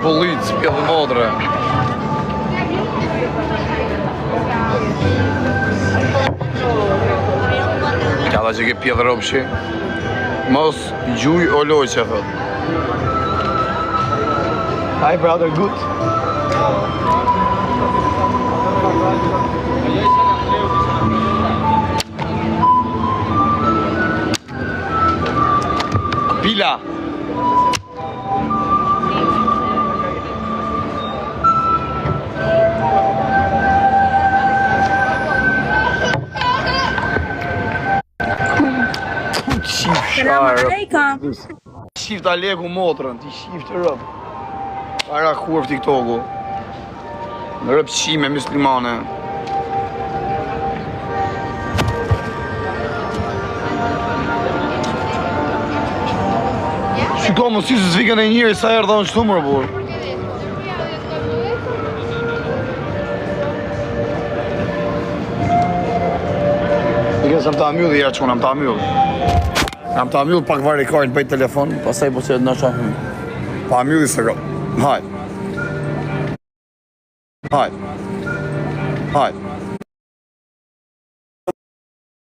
Pollic, pjellë modre. Kjalla që ke pjellë ropshi. Mos gjuj o loqe, thot. Hi brother, good. Pila. Selam alejkum. Shift Aleku motrën, ti shift të rëp. Para kurv TikToku. Në rëpqime muslimane. Shiko më si se zvikën e njëri sa erë dhe në qëtu mërë burë. Ike se më ta amjullë i që unë, më ta amjullë. Jam ta amjullë pak varë i kartë bëjt telefon, pasaj po që në shahëm. Pa amjullë i së rëpë. Hajt. Hajt. Hajt.